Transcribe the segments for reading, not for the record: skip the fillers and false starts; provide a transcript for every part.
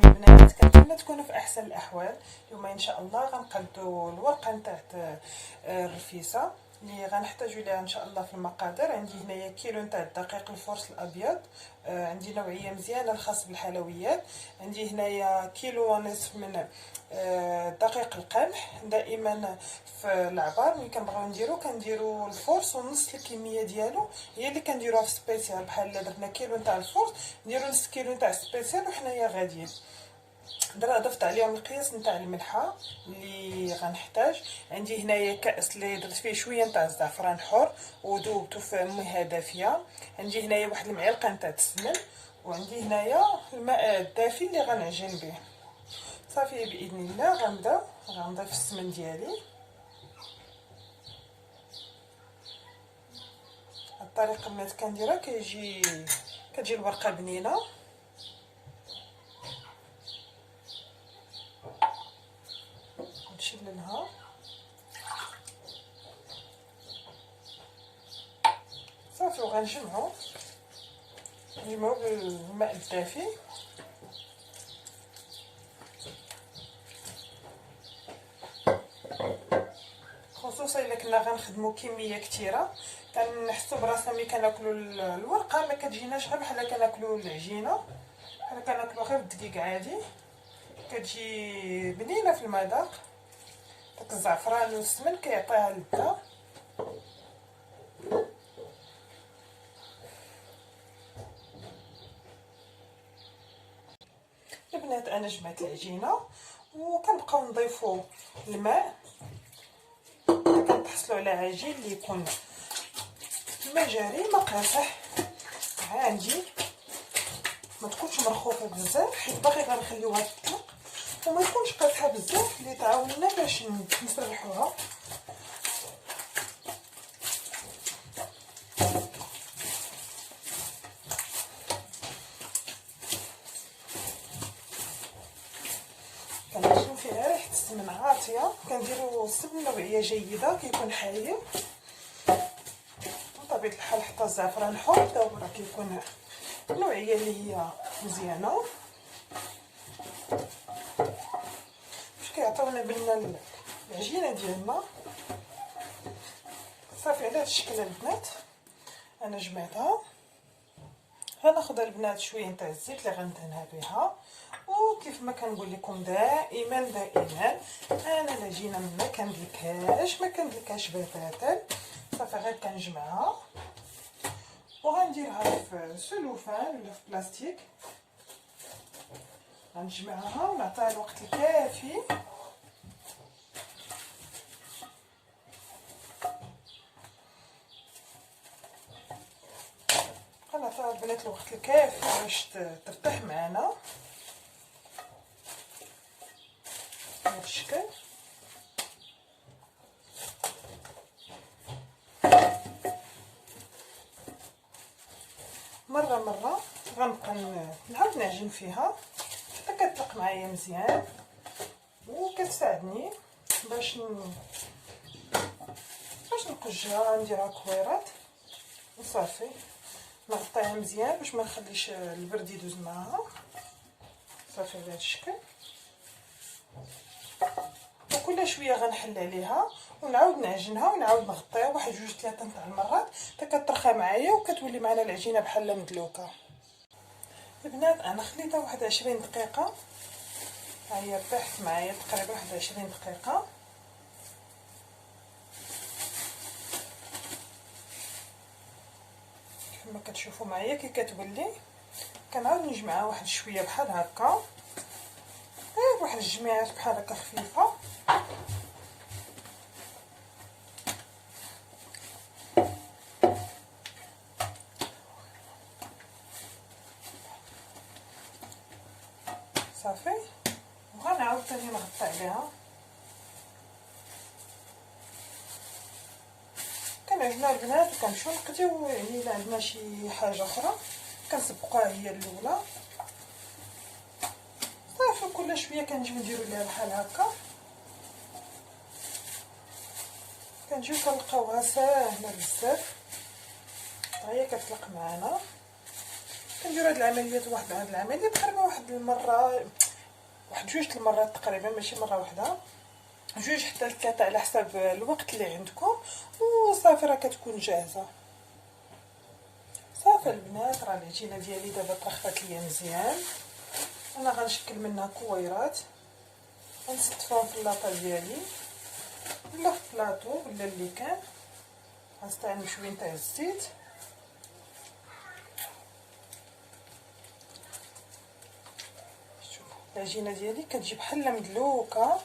عليكم البنات، كنتمنى تكونوا في احسن الاحوال. اليوم ان شاء الله غنقادو الورقه نتاع الرفيسه اللي غنحتاجو ليها ان شاء الله في المقادير. عندي هنايا كيلو نتاع الدقيق الفورس الابيض، عندي نوعيه مزيانه الخاص بالحلويات. عندي هنايا كيلو ونصف من دقيق القمح. دائما في العبار ملي كنبغيو كنديرو الفورس ونص الكميه ديالو هي اللي كنديروها في سبيسيال. بحال درنا كيلو نتاع الفورس نديرو نص كيلو نتاع سبيسيال وحنايا غاديين. ضفت عليهم القياس نتاع الملحه اللي غنحتاج. عندي هنايا كاس اللي درت فيه شويه نتاع الزعفران حر وذوبته في ميها دافيه. عندي هنايا واحد المعلقه نتاع السمن، وعندي هنايا الماء الدافي اللي غنعجن به. صافي باذن الله غنضيف السمن ديالي. الطريقه البنات كنديرها كتجي الورقه بنينه. نشللها صافي وغنجمعو بالماء الدافي. خصوصا الا كنا غنخدمو كميه كثيره كنحسو براسنا ملي كناكلو الورقه ما كتجيناش غير بحال كناكلو العجينه، بحال كناكلو غير بالدقيق عادي. كتجي بنينه في المذاق، داك الزعفران والسمن كيعطيها اللذه. البنات انا جمعت العجينه وكنبقاو نضيفو الماء. كنتحصلوا على عجين اللي يكون الماء جاري ما قاصح. عندي ما تكونش مرخوفه بزاف حيت باغي غنخليوها تطلق، وما تكونش قاصحه بزاف اللي تعاوننا باش نسرحوها. كنشوف فيها ريحه السمن عاطيه. كنديروا السمن نوعيه جيده كيكون حايل بطبيعه الحال. حتى الزعفران حر تا هو راه كيكون النوعيه اللي هي مزيانه باش كيعطيونا بلنا العجينه ديالنا. صافي على هذا الشكل البنات انا جمعتها. غناخذ البنات شويه نتاع الزيت اللي غندهنها بها، وكيف ما كنقول لكم دائما انا العجينه ما كندلكهاش بتاتا. صافي غير كنجمعها وغنديرها في سلوفان ولا في بلاستيك. غنجمعها ونعطيها الوقت الكافي. غنعطيها البنات الوقت الكافي باش ترتاح معنا بهذا الشكل. مره غنبقى نعاود نعجن فيها حتى كتطلق معايا مزيان، وكتساعدني باش نقجرها نديرها كويرات. وصافي نغطيها مزيان باش ما نخليش البرد يدوز معاها. صافي بهذا الشكل. وكل شويه غنحل عليها ونعاود نعجنها ونعاود نغطيها واحد 2-3 نتاع المرات حتى كترخى معايا وكتولي معنا العجينه بحال مدلوكه. البنات انا خليتها واحد 20 دقيقه، ها هي رتاحت معايا تقريبا واحد 20 دقيقه. كما كتشوفوا معايا كي كتولي كنعاود نجمعها واحد شويه بحال هكا، غير واحد الجميعات بحال هكا خفيفه. صافي وغنعاود ثاني نغطي عليها. كنعجنها البنات وكنمشيو نقديو، يعني الا عندنا شي حاجه اخرى كنسبقوها هي الاولى. صافي كل شويه كنجيو نديرو ليها بحال هكا، كنجيو كنلقاوها ساهله بزاف هي كتطلق معنا. كنديرو هاد العمليات واحد العمليه تقريبا واحد المره واحد 2 المرات تقريبا، ماشي مره واحده، 2 حتى 3 على حسب الوقت اللي عندكم. وصافي راه كتكون جاهزه. صافي البنات، راه العجينه ديالي دابا طرخات ليا مزيان. انا غنشكل منها كويرات، غنستفهم في اللاطه ديالي ولا في بلاطو ولا اللي كان. غنستعمل شويه تاع الزيت. شوفوا العجينه ديالي كتجي بحال مدلوكه.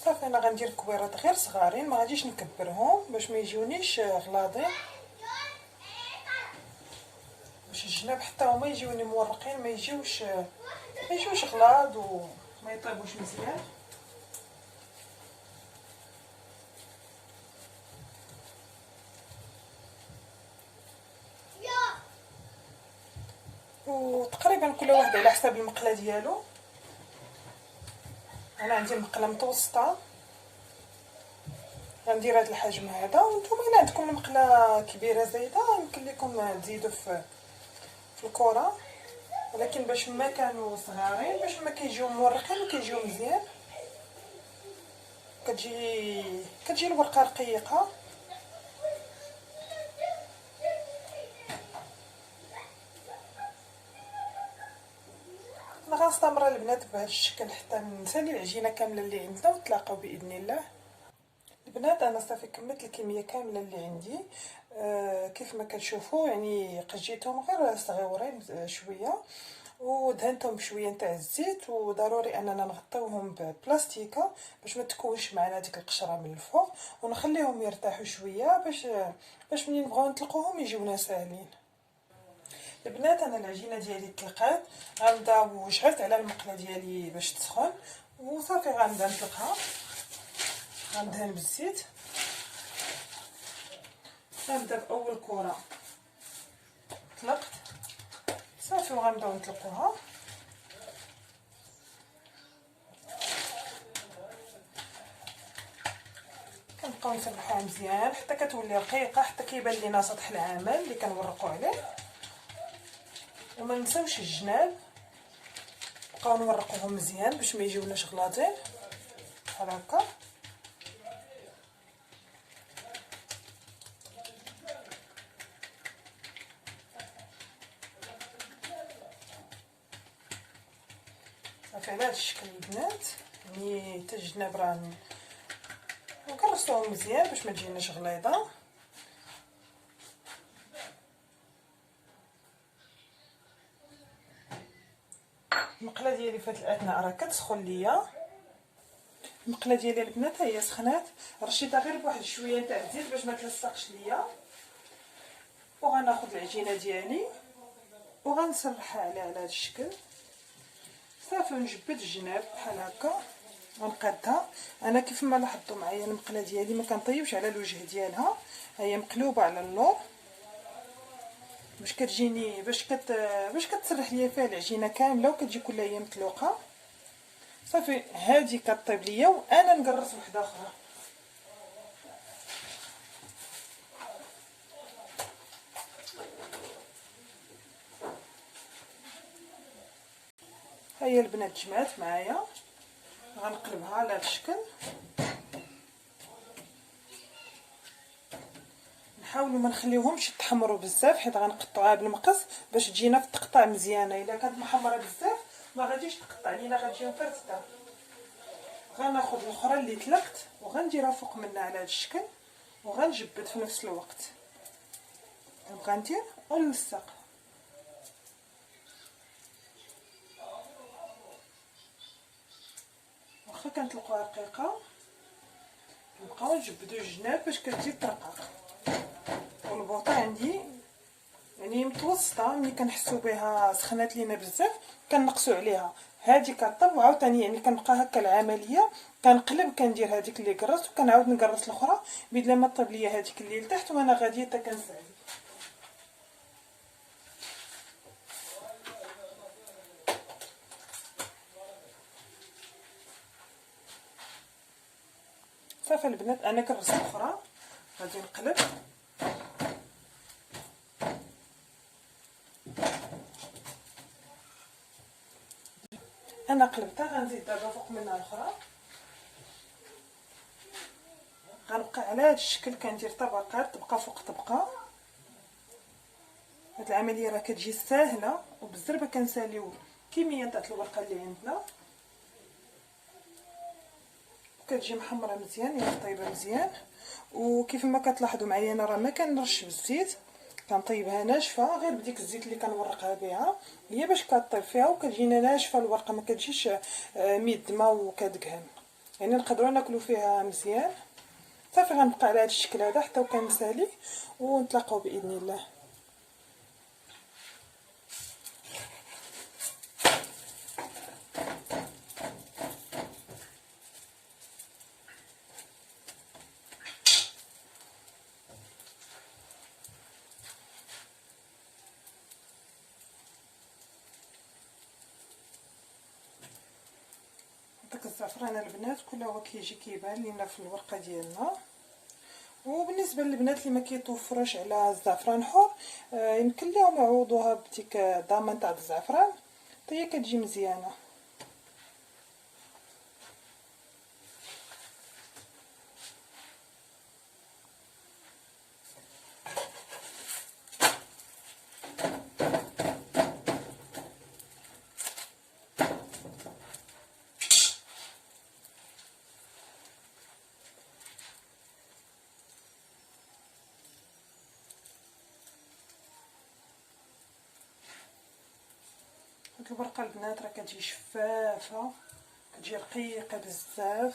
صافي انا غندير كويرات غير صغارين، ما غاديش نكبرهم باش ما يجيونيش غلاضين، باش الجناب حتى هما يجيوني مورقين، ما يجيوش غلاض وما يطيبوش مزيان. وتقريبا كل واحد على حسب المقله ديالو. انا عندي مقله متوسطه، غندير هذا الحجم هذا. وانتم الا عندكم المقله كبيره زايده يمكن لكم تزيدوا في الكره، ولكن باش ما كانوا صغارين باش ما كيجيو مورقين وكيجيو مزيان، كتجي الورقه رقيقه. انا غنستمر البنات بهذا الشكل حتى نسالي العجينه كامله اللي عندنا ونتلاقاو باذن الله. البنات انا صافي كملت الكميه كامله اللي عندي. كيف ما كتشوفوا يعني قجيتهم غير صغيورين شويه، ودهنتهم بشويه نتاع الزيت. وضروري اننا نغطيوهم ببلاستيكه باش ما تكونش معنا ديك القشره من الفوق، ونخليهم يرتاحوا شويه باش ملي نبغيو نطلقوهم يجيونا ساهلين. البنات انا العجينه ديالي طلقات، غنبدا وشعلت على المقله ديالي باش تسخن، وصافي غنبدا نطلقها. غندهن بالزيت. غنبدا باول كره طلقت صافي، وغنبداو نطلقوها. كنبقاو نسرحوها مزيان حتى كتولي رقيقه، حتى كيبان لينا سطح العمل اللي كنورقوا عليه. وما نساوش الجناب، نبقاو نورقوهم مزيان باش ما يجيوناش غلاطين بحال هكا. صافي على هذا الشكل البنات، يعني حتى الجناب راه نكرسوهم مزيان باش ما تجيناش غليظه. المقله ديالي في هذه الاثناء راه كتسخن ليا. المقله ديالي البنات هي سخنات، رشيتها غير بواحد شويه تاع الزيت باش ما تلصقش ليا. وغناخذ العجينه ديالي وغنسرحها على هذا الشكل صافي، ونجبد الجناب بحال هكا ونقادها. انا كيف ما لاحظتوا معايا المقله ديالي ما كنطيبش على الوجه ديالها، هي مقلوبه على اللور باش كتجيني باش كتسرح ليا فيها العجينه كامله وكتجي كلها هي مطلوقه. صافي هذه كطيب ليا وانا نقرص وحده اخرى. هيا البنات جمعات معايا، غنقلبها على هذا الشكل. نحاولوا ما نخليوهمش يتحمروا بزاف حيت غنقطعوها بالمقص باش تجينا في التقطاع مزيانه. الا كانت محمره بزاف ما غاديش تقطع لينا، غتجي مفرسته. غناخذ الاخرى اللي طلقت وغنديرها فوق منها على هذا الشكل، وغنجبد في نفس الوقت. نبقى ندير ونلصق. واخا كنطلقوها رقيقه نبقاو نجبدو الجناب باش كتجي ترقق. والبوطه عندي يعني متوسطه، ملي كنحسوا بها سخنات لينا بزاف كنقصوا عليها. هذه كطيب وعاوتاني يعني كنبقى هكا العمليه كنقلب، كندير هذيك اللي قرصت وكنعاود نقرص الاخرى بلا ما طيب ليا هذيك اللي لتحت وانا غاديه حتى كنسالي. صافي البنات انا كنرص الاخرى غادي نقلب. انا قلبتها، غنزيد دابا فوق منها الاخرى. غنبقى على هذا الشكل كندير طبقات، طبقه فوق طبقه. هاد العمليه راه كتجي ساهله وبالزربه كنساليو كميه تاع الورقه اللي عندنا، كتجي محمره مزيان يعني طيبه مزيان. وكيف ما كتلاحظوا معايا انا راه ما كنرش بالزيت، كنطيبها ناشفه غير بديك الزيت اللي كنورقها بها، هي باش كطيب فيها وكتجينا ناشفه الورقه، ما كتجيش ميدمه وكتكهن، يعني نقدروا ناكلوا فيها مزيان. صافي غنبقى على هذا الشكل هذا حتى وكنسالي، ونتلاقاو باذن الله. داك الزعفران البنات كل هو كيجي كيبان لينا في الورقه ديالنا. وبالنسبه للبنات اللي ما كيتوفروش على الزعفران حور، يمكن لهم يعوضوها بديك ضامن تاع الزعفران، حتى هي كتجي مزيانه. هاد الورقه البنات راه كتجي شفافه، كتجي رقيقه بزاف،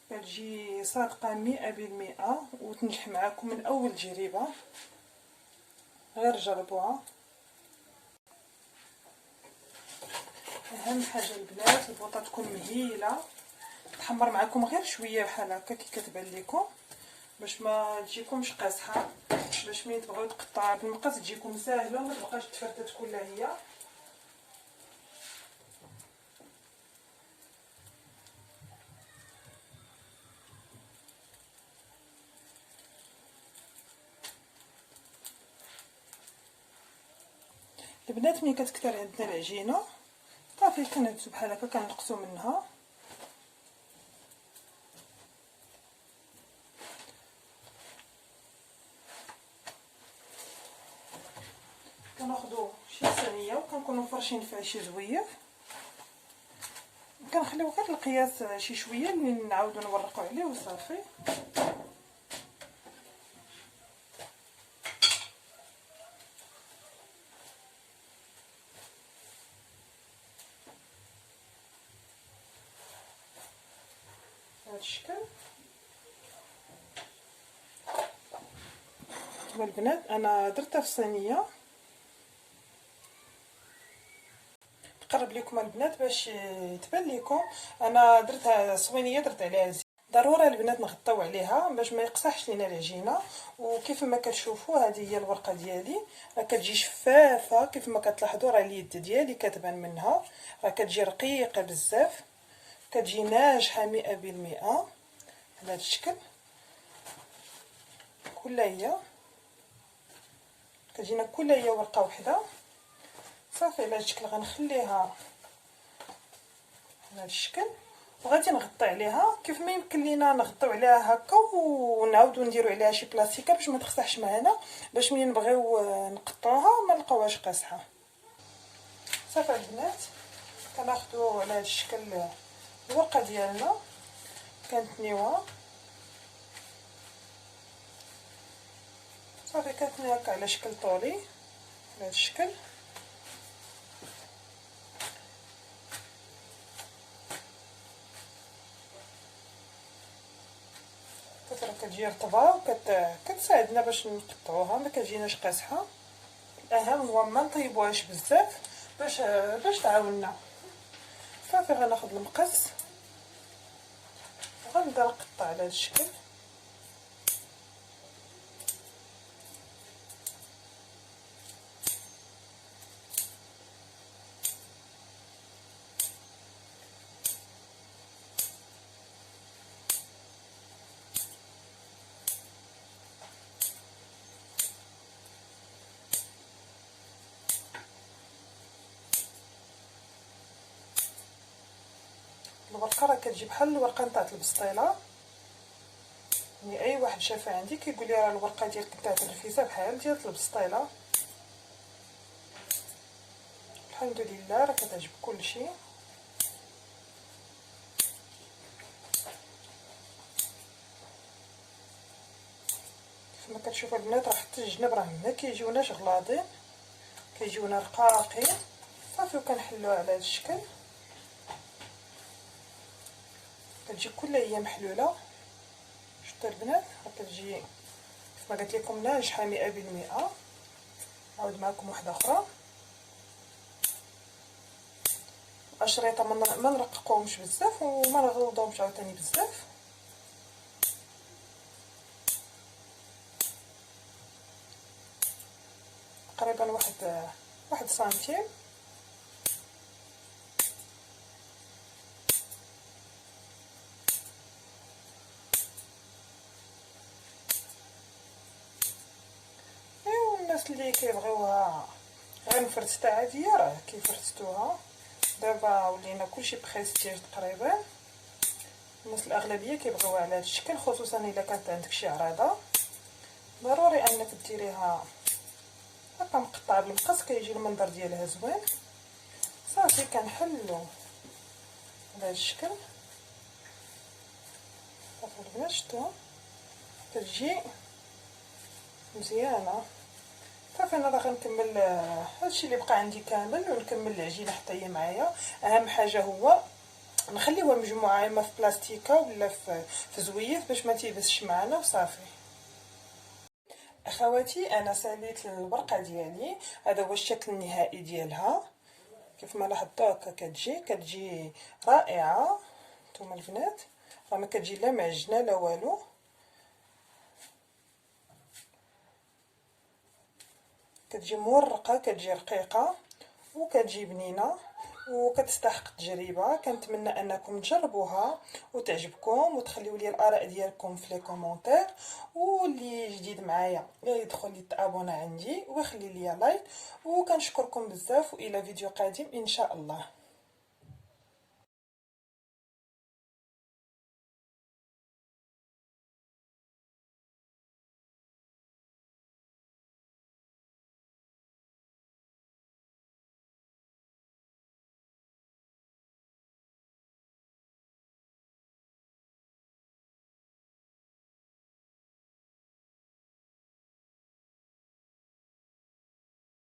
كتجي صادقه 100%، وتنجح معاكم من اول تجربه، غير جربوها. اهم حاجه البنات البوطه تكون مهيله، تحمر معكم غير شويه بحال هكا كي كتبان لكم، باش ما تجيكمش قاصحه، باش ملي تبغيو تقطعوها بالمقص تجيكم ساهله وما تبقاش تفرتت كلها هي. البنات ملي كتكثر عندنا العجينه صافي كنهزو بحال هكا كنقصو منها، كناخذوا شي صينيه وكنكونوا فرشين فيها شي زويف، كنخليو غير القياس شي شويه اللي نعاودو نورقوا عليه وصافي. بهذا الشكل. والبنات انا درتها في صينيه، نقرب لكم البنات باش يتبان لكم. انا درتها صوينيه درت عليها زيت، ضروري البنات نغطيو عليها باش ما يقصحش لينا العجينه. وكيف ما كتشوفوا هذه هي الورقه ديالي، راه كتجي شفافه كيف ما كتلاحظوا، راه اليد ديالي كتبان منها، راه كتجي رقيقه بزاف، كتجي ناجحه 100% على هذا الشكل. كلها هي كتجينا كلها هي ورقه واحده. صافي على هذا الشكل غنخليها على هذا الشكل، وغادي نغطي عليها كيف ما يمكن لينا نغطيو عليها هكا، ونعاودو نديرو عليها شي بلاستيكه باش ما تقصحش معنا، باش ملي نبغيو نقطعوها ما نلقاوهاش قاصحه. صافي البنات كناخذوا على هذا الشكل الورقه ديالنا كنتنيوها، صافي كنتنيوها هكا على شكل طولي على هذا الشكل. راه كتجي رطبه وكتساعدنا باش نقطعوها ما كتجيناش قاصحه. الاهم هو ما نطيبوهاش بزاف باش تعاوننا. صافي غناخذ المقص وغنبدا نقطع على هذا الشكل. الورقه راه كتجي بحال الورقه نتاع البسطيله. يعني اي واحد شافها عندي كيقول لي راه الورقه ديالك نتاع الرفيسه بحال ديال البسطيله. الحمد لله راه كتعجب كلشي. كما كتشوفوا البنات راه حتى الجناب راه ما كيجيوناش غلاضين، كيجيونا رقاقين صافي. وكنحلوها على هذا الشكل، كتجي كل هي محلوله. شفتوا البنات راه كتجي كيف ما قلت لكم ناجحه 100%. نعاود معكم واحده اخرى. الاشريطه ما نرققوهمش بزاف وما نغلظوهمش عاوتاني بزاف. تقريبا واحد سنتيم. الناس اللي كيبغيوها غير مفرتته عاديه راه كيفرتوها. دابا ولينا كلشي بريستيج تقريبا. الناس الاغلبيه كيبغيوها على هذا الشكل، خصوصا الا كانت عندك شي عراضه ضروري انك ديريها هكا مقطعه بالمقص، كيجي المنظر ديالها زوين. صافي كنحلو على هذا الشكل. صافي البنات شفتوها كتجي مزيانه. صافي انا راه غنكمل هادشي اللي بقى عندي كامل ونكمل العجينه حتى هي معايا. اهم حاجه هو نخليوها مجموعه اما في بلاستيكه ولا في زويف باش ما تيبسش معنا وصافي. اخواتي انا ساليت الورقه ديالي، هذا هو الشكل النهائي ديالها. كيف ما لاحظتوا هكا كتجي رائعه. نتوما البنات راه ما كتجي لا معجنه لا والو، كتجي مورقه، كتجي رقيقه وكتجي بنينه وكتستحق التجربه. كنتمنى انكم تجربوها وتعجبكم وتخليو لي الاراء ديالكم في لي كومونتير. واللي جديد معايا يدخل يتابونا عندي ويخلي لي لايك. وكنشكركم بزاف والى فيديو قادم ان شاء الله.